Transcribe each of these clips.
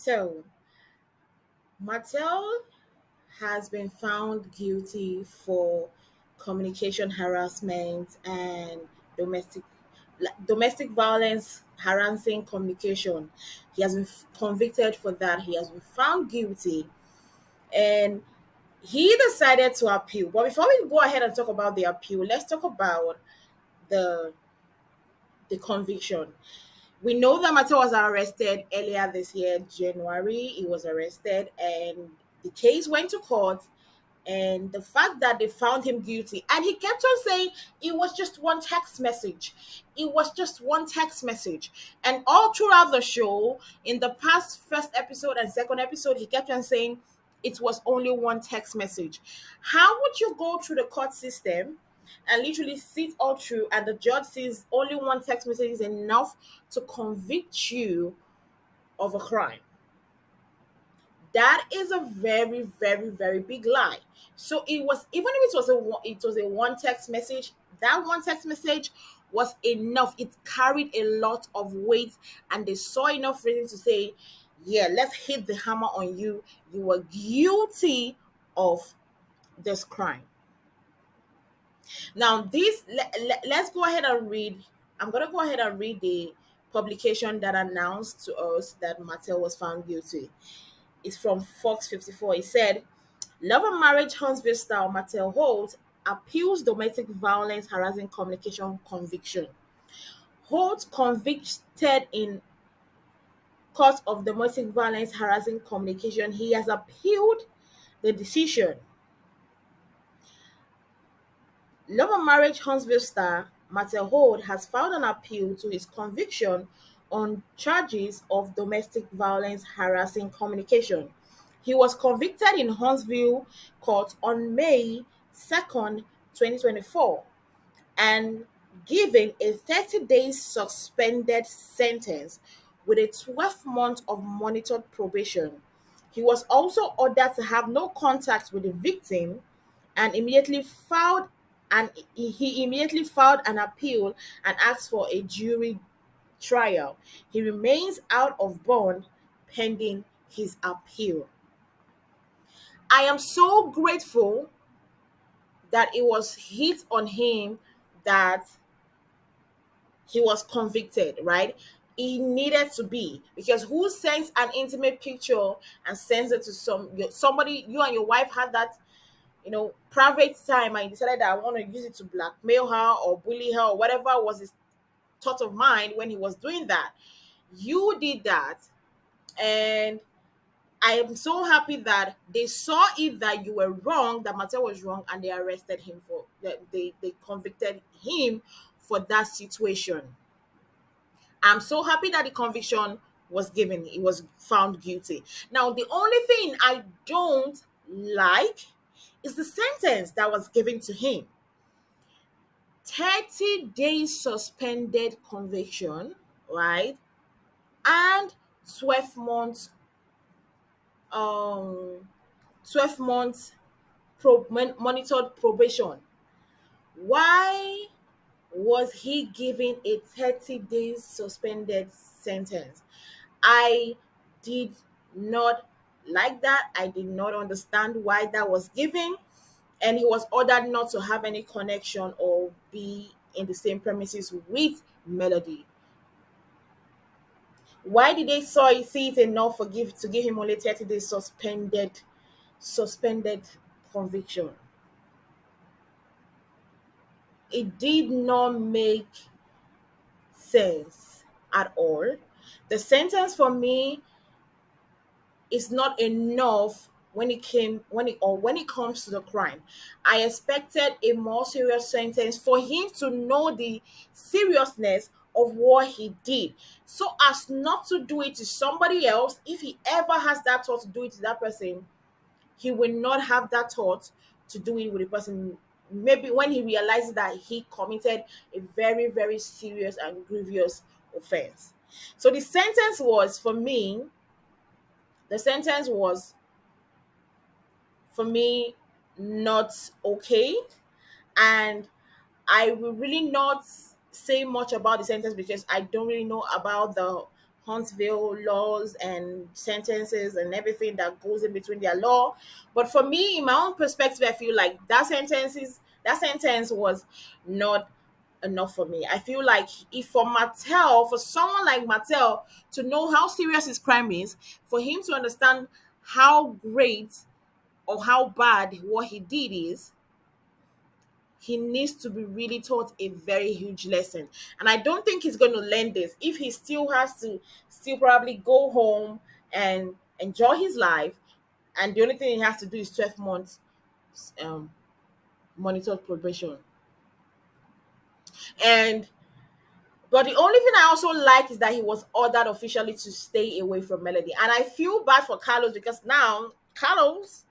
So, Martell has been found guilty for communication harassment and domestic domestic violence harassing communication. He has been convicted for that. He has been found guilty, and he decided to appeal. But before we go ahead and talk about the appeal, let's talk about the the conviction. We know that Mateo was arrested earlier this year, January. He was arrested, and the case went to court. And the fact that they found him guilty, and he kept on saying it was just one text message, it was just one text message. And all throughout the show, in the past first episode and second episode, he kept on saying it was only one text message. How would you go through the court system and literally sit all through, and the judge says only one text message is enough to convict you of a crime? That is a very, very, very big lie. So it was, even if it was a one text message, that one text message was enough. It carried a lot of weight, and they saw enough reason to say, yeah, let's hit the hammer on you. You were guilty of this crime. Now, let's go ahead and read. I'm going to go ahead and read the publication that announced to us that Martell was found guilty. It's from Fox 54. It said, Love and Marriage Huntsville star Martell Holt appeals domestic violence harassing communication conviction. Holt convicted in court of domestic violence harassing communication. He has appealed the decision. Love and Marriage Huntsville star Martell Holt has filed an appeal to his conviction on charges of domestic violence harassing communication. He was convicted in Huntsville court on May 2nd, 2024, and given a 30-day suspended sentence with a 12-month of monitored probation. He was also ordered to have no contact with the victim and he immediately filed an appeal and asked for a jury trial. He remains out of bond pending his appeal. I am so grateful that it was hit on him that he was convicted, right? He needed to be, because who sends an intimate picture and sends it to somebody? You and your wife had that, private time, and you decided that I want to use it to blackmail her or bully her or whatever was his thought of mind when he was doing that. You did that, and I am so happy that they saw it that you were wrong, that Mateo was wrong, and they arrested him for that. They convicted him for that situation. I'm so happy that the conviction was given. He was found guilty. Now, the only thing I don't like is the sentence that was given to him. 30 days suspended conviction, right? And 12 months, 12 months monitored probation. Why was he given a 30 days suspended sentence? I did not like that. I did not understand why that was given. And he was ordered not to have any connection or be in the same premises with Melody. Why did they see it enough to give him only 30 days suspended conviction? It did not make sense at all. The sentence for me is not enough when it comes to the crime. I expected a more serious sentence for him to know the seriousness of what he did, so as not to do it to somebody else. If he ever has that thought to do it to that person, he will not have that thought to do it with a person. Maybe when he realizes that he committed a very, very serious and grievous offense. So the sentence was for me not okay. And I will really not say much about the sentence because I don't really know about the Huntsville laws and sentences and everything that goes in between their law. But for me, in my own perspective, I feel like that sentence was not enough for me. I feel like if for Martell, for someone like Martell to know how serious his crime is, for him to understand how great or how bad what he did is, he needs to be really taught a very huge lesson. And I don't think he's going to learn this if he still has to still probably go home and enjoy his life. And the only thing he has to do is 12 months um, monitored probation. And but the only thing I also like is that he was ordered officially to stay away from Melody. And I feel bad for Carlos because now Carlos,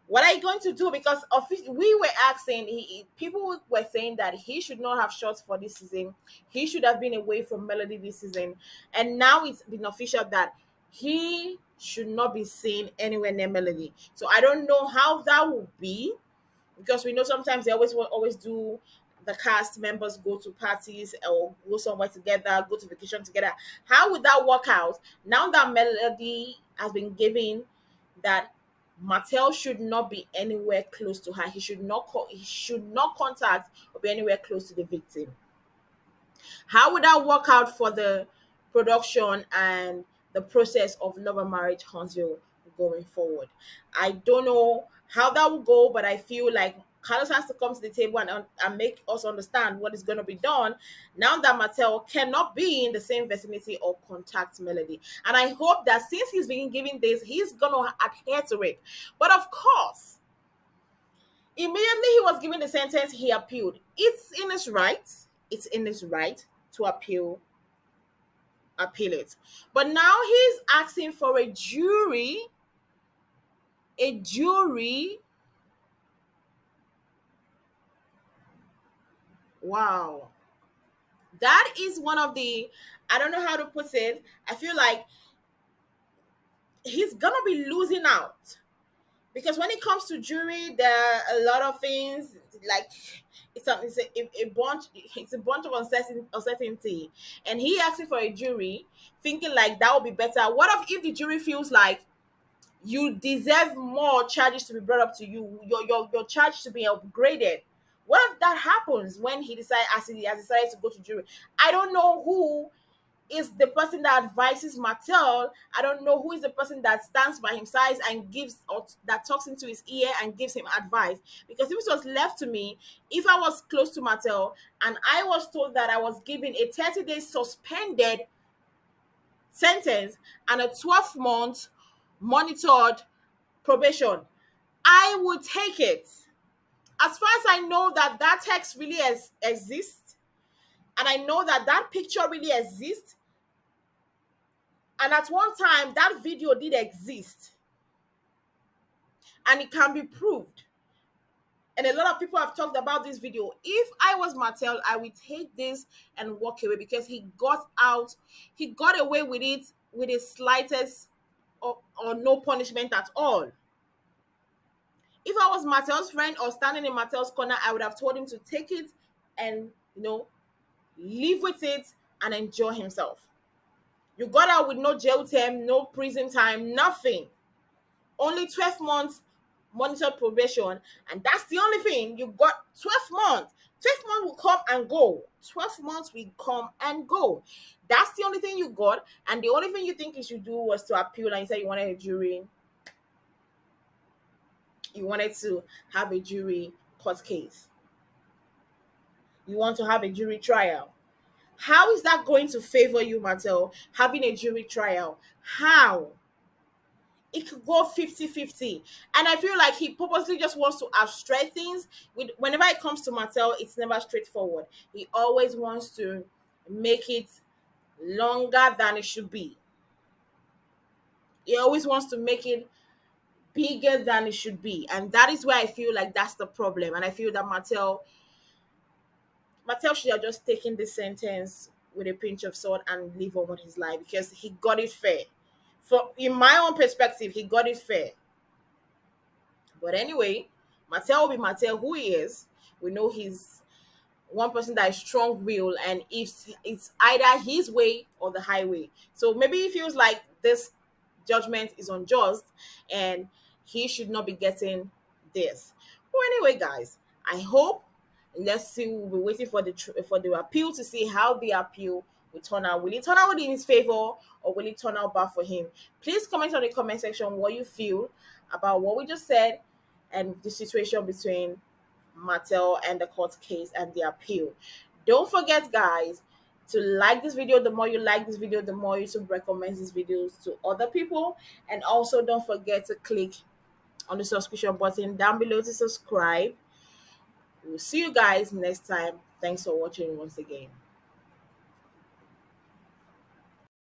what are you going to do? Because we were asking, people were saying that he should not have shots for this season. He should have been away from Melody this season. And now it's been official that he should not be seen anywhere near Melody. So I don't know how that will be, because we know sometimes they always do, the cast members go to parties or go somewhere together, go to vacation together. How would that work out now that Melody has been given that Martell should not be anywhere close to her? He should not contact or be anywhere close to the victim. How would that work out for the production and the process of Love and Marriage Huntsville going forward? I don't know how that will go, but I feel like Carlos has to come to the table and make us understand what is going to be done now that Martell cannot be in the same vicinity or contact Melody. And I hope that since he's been given this, he's going to adhere to it. But of course, immediately he was given the sentence, he appealed. It's in his right. It's in his right to appeal it. But now he's asking for a jury. Wow. That is one of the, I don't know how to put it. I feel like he's gonna be losing out. Because when it comes to jury, there are a lot of things like it's a bunch of uncertainty, and he asking for a jury, thinking like that would be better. What if the jury feels like you deserve more charges to be brought up to you, your charge to be upgraded? What if that happens when he has decided to go to jury? I don't know who is the person that advises Martell. I don't know who is the person that stands by his side and gives, or that talks into his ear and gives him advice. Because if it was left to me, if I was close to Martell and I was told that I was given a 30-day suspended sentence and a 12-month monitored probation, I would take it. As far as I know that text really exists, and I know that picture really exists, and at one time that video did exist, and it can be proved. And a lot of people have talked about this video. If I was Martell, I would take this and walk away, because he got away with it with the slightest or no punishment at all. If I was Martell's friend or standing in Martell's corner, I would have told him to take it and, live with it and enjoy himself. You got out with no jail term, no prison time, nothing. Only 12 months monitored probation. And that's the only thing. You got 12 months. 12 months will come and go. 12 months will come and go. That's the only thing you got. And the only thing you think you should do was to appeal, and you said you wanted a jury. You wanted to have a jury court case. You want to have a jury trial. How is that going to favor you, Martell, having a jury trial? How? It could go 50-50. And I feel like he purposely just wants to abstract things. Whenever it comes to Martell, it's never straightforward. He always wants to make it longer than it should be. He always wants to make it bigger than it should be. And that is where I feel like that's the problem. And I feel that Martell should have just taken this sentence with a pinch of salt and live on with his life, because he got it fair. In my own perspective, he got it fair. But anyway, Martell will be Martell who he is. We know one person that is strong will, and if it's either his way or the highway. So maybe he feels like this judgment is unjust and he should not be getting this. But anyway, guys, I hope, let's see, we'll be waiting for for the appeal to see how the appeal will turn out. Will it turn out in his favor or will it turn out bad for him? Please comment on the comment section what you feel about what we just said and the situation between Martell and the court case and the appeal. Don't forget, guys, to like this video. The more you like this video, the more YouTube recommends these videos to other people. And also, don't forget to click on the subscription button down below to subscribe. We'll see you guys next time. Thanks for watching once again.